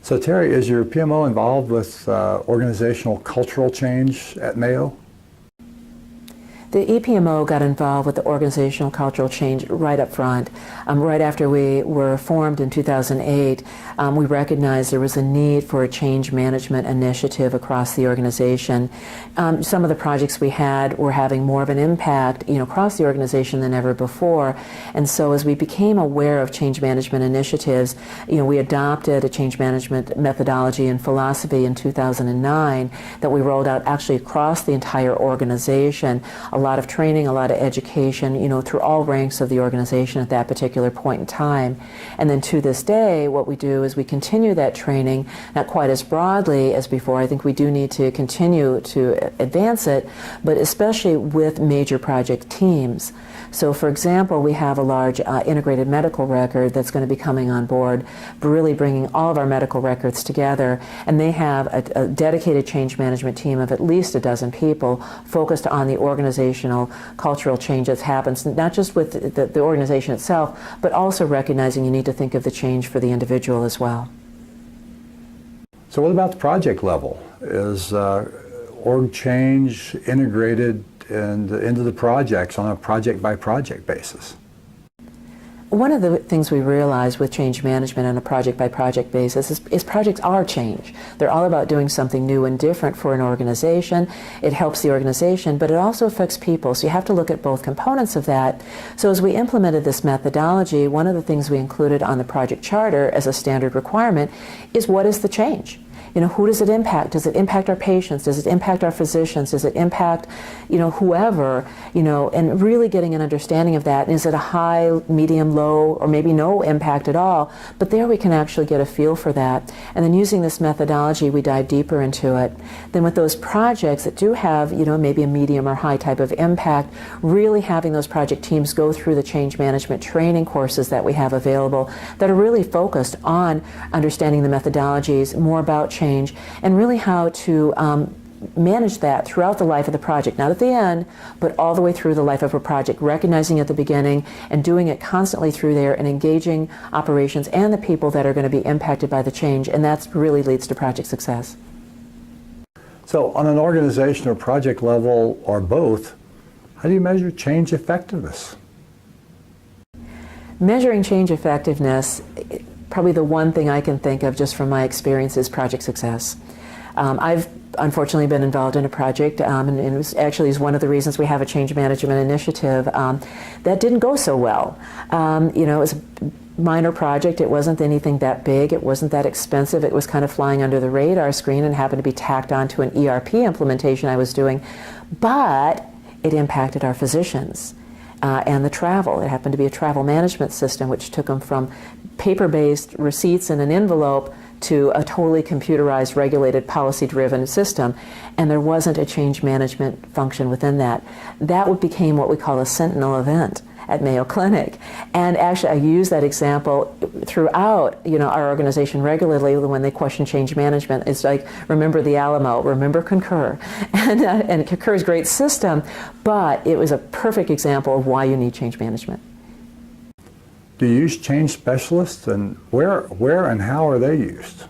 So Terry, is your PMO involved with organizational cultural change at Mayo? The EPMO got involved with the organizational cultural change right up front. Right after we were formed in 2008, we recognized there was a need for a change management initiative across the organization. Some of the projects we had were having more of an impact, across the organization than ever before. And so as we became aware of change management initiatives, we adopted a change management methodology and philosophy in 2009 that we rolled out actually across the entire organization. A lot of training, a lot of education, through all ranks of the organization at that particular point in time. And then to this day, what we do is we continue that training, not quite as broadly as before. I think we do need to continue to advance it, but especially with major project teams. So for example, we have a large integrated medical record that's going to be coming on board, really bringing all of our medical records together, and they have a dedicated change management team of at least a dozen people focused on the organizational cultural change that happens, not just with the organization itself, but also recognizing you need to think of the change for the individual as well. So what about the project level? Is org change integrated into the projects on a project-by-project basis? One of the things we realize with change management on a project-by-project basis is projects are change. They're all about doing something new and different for an organization. It helps the organization, but it also affects people. So you have to look at both components of that. So as we implemented this methodology, one of the things we included on the project charter as a standard requirement is what is the change? Who does it impact? Does it impact our patients? Does it impact our physicians? Does it impact, whoever, and really getting an understanding of that. Is it a high, medium, low, or maybe no impact at all? But there we can actually get a feel for that. And then using this methodology, we dive deeper into it. Then with those projects that do have, maybe a medium or high type of impact, really having those project teams go through the change management training courses that we have available that are really focused on understanding the methodologies, more about change, and really how to manage that throughout the life of the project, not at the end, but all the way through the life of a project, recognizing at the beginning and doing it constantly through there and engaging operations and the people that are going to be impacted by the change, and that really leads to project success. So on an organization or project level, or both, how do you measure change effectiveness? Measuring change effectiveness, probably the one thing I can think of just from my experience is project success. I've unfortunately been involved in a project, and it was actually one of the reasons we have a change management initiative that didn't go so well. It was a minor project. It wasn't anything that big. It wasn't that expensive. It was kind of flying under the radar screen and happened to be tacked onto an ERP implementation I was doing, but it impacted our physicians. And the travel. It happened to be a travel management system which took them from paper-based receipts in an envelope to a totally computerized, regulated, policy-driven system, and there wasn't a change management function within that. That became what we call a sentinel event at Mayo Clinic. And actually I use that example throughout our organization regularly when they question change management. It's like, remember the Alamo, remember Concur. And Concur is a great system, but it was a perfect example of why you need change management. Do you use change specialists, and where and how are they used?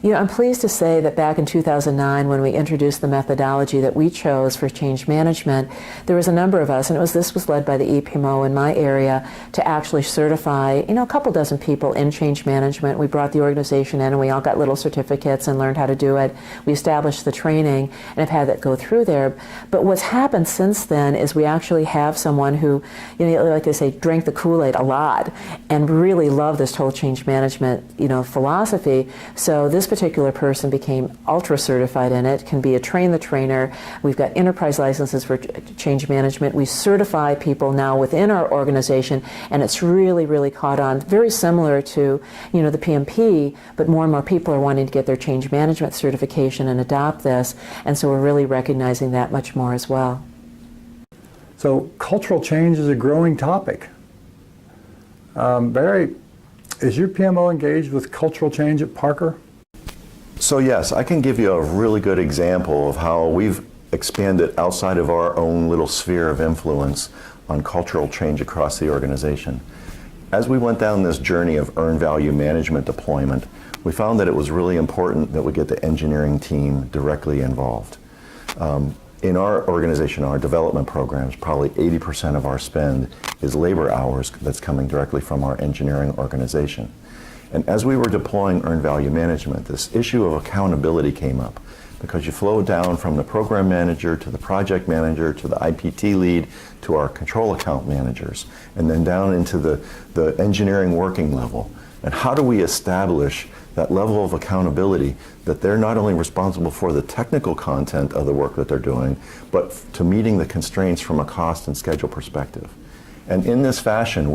I'm pleased to say that back in 2009, when we introduced the methodology that we chose for change management, there was a number of us, and this was led by the EPMO in my area, to actually certify, a couple dozen people in change management. We brought the organization in, and we all got little certificates and learned how to do it. We established the training, and have had that go through there. But what's happened since then is we actually have someone who, like they say, drank the Kool-Aid a lot, and really loved this whole change management, philosophy. So this particular person became ultra certified in it, can be a train the trainer. We've got enterprise licenses for change management. We certify people now within our organization, and it's really, really caught on. Very similar to, the PMP, but more and more people are wanting to get their change management certification and adopt this, and so we're really recognizing that much more as well. So cultural change is a growing topic. Barry, is your PMO engaged with cultural change at Parker? So yes, I can give you a really good example of how we've expanded outside of our own little sphere of influence on cultural change across the organization. As we went down this journey of earned value management deployment, we found that it was really important that we get the engineering team directly involved. In our organization, our development programs, probably 80% of our spend is labor hours that's coming directly from our engineering organization. And as we were deploying earned value management, this issue of accountability came up, because you flow down from the program manager to the project manager to the IPT lead to our control account managers, and then down into the engineering working level. And how do we establish that level of accountability that they're not only responsible for the technical content of the work that they're doing, but to meeting the constraints from a cost and schedule perspective. And in this fashion,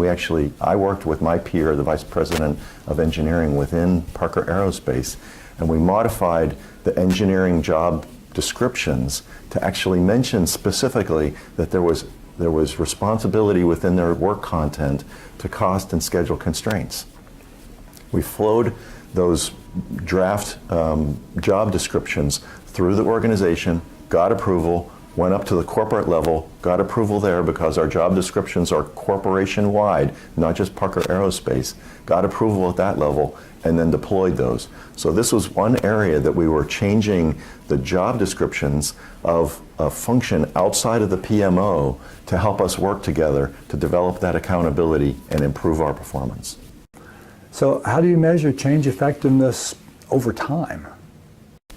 I worked with my peer, the Vice President of Engineering within Parker Aerospace, and we modified the engineering job descriptions to actually mention specifically that there was responsibility within their work content to cost and schedule constraints. We flowed those draft job descriptions through the organization, got approval, went up to the corporate level, got approval there because our job descriptions are corporation-wide, not just Parker Aerospace, got approval at that level, and then deployed those. So this was one area that we were changing the job descriptions of a function outside of the PMO to help us work together to develop that accountability and improve our performance. So how do you measure change effectiveness over time?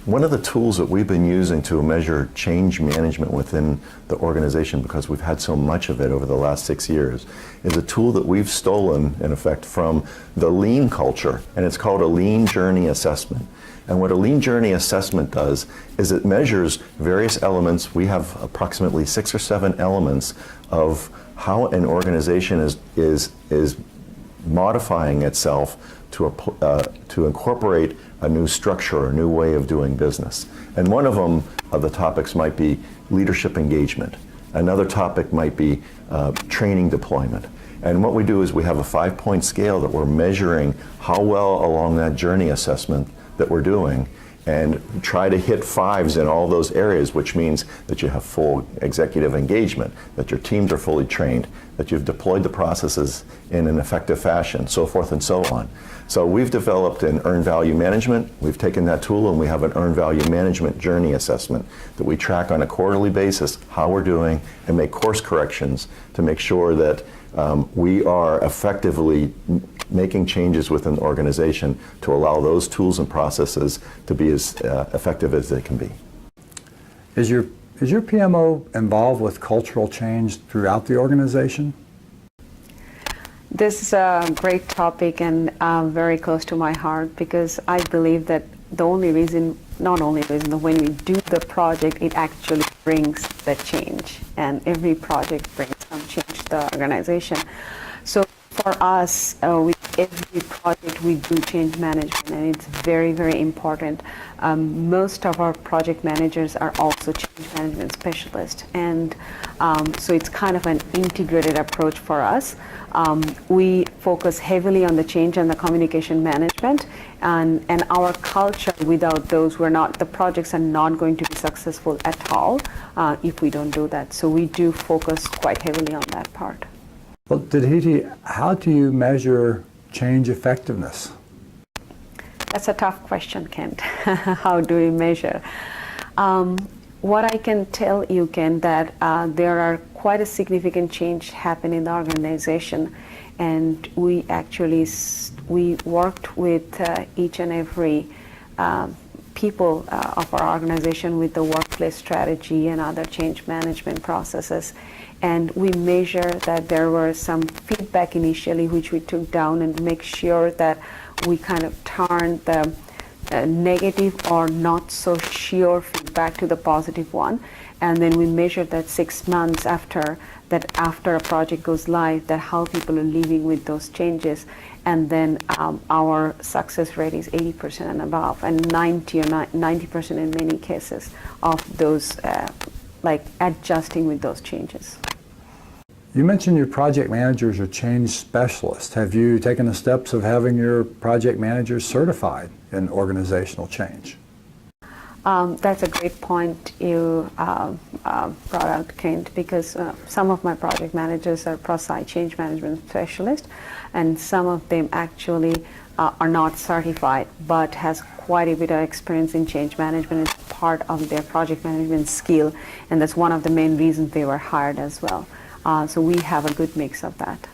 One of the tools that we've been using to measure change management within the organization, because we've had so much of it over the last 6 years, is a tool that we've stolen, in effect, from the lean culture, and it's called a lean journey assessment. And what a lean journey assessment does is it measures various elements. We have approximately 6 or 7 elements of how an organization is modifying itself to incorporate a new structure or a new way of doing business. And one of them, the topics might be leadership engagement. Another topic might be training deployment. And what we do is we have a 5-point scale that we're measuring how well along that journey assessment that we're doing, and try to hit 5s in all those areas, which means that you have full executive engagement, that your teams are fully trained, that you've deployed the processes in an effective fashion, so forth and so on. So we've developed an earned value management. We've taken that tool and we have an earned value management journey assessment that we track on a quarterly basis how we're doing and make course corrections to make sure that we are effectively making changes within the organization to allow those tools and processes to be as effective as they can be. Is your PMO involved with cultural change throughout the organization? This is a great topic and very close to my heart, because I believe that the only reason, not only reason, that when we do the project, it actually brings the change, and every project brings some change to the organization. So for us, with every project we do change management, and it's very, very important. Most of our project managers are also change management specialists, and so it's kind of an integrated approach for us. We focus heavily on the change and the communication management, and our culture, without those, the projects are not going to be successful at all if we don't do that. So we do focus quite heavily on that part. Well, Didhiti, how do you measure change effectiveness? That's a tough question, Kent. How do we measure? What I can tell you, Ken, that there are quite a significant change happening in the organization, and we actually we worked with each and every people of our organization with the workplace strategy and other change management processes. And we measure that there were some feedback initially which we took down and make sure that we kind of turned the negative or not so sure feedback to the positive one. And then we measure that 6 months after a project goes live, that how people are living with those changes. And then our success rate is 80% and above, and 90% in many cases of those like adjusting with those changes. You mentioned your project managers are change specialists. Have you taken the steps of having your project managers certified in organizational change? That's a great point you brought out, Kent, because some of my project managers are ProSci change management specialists, and some of them actually are not certified, but has quite a bit of experience in change management. It's part of their project management skill, and that's one of the main reasons they were hired as well. So we have a good mix of that.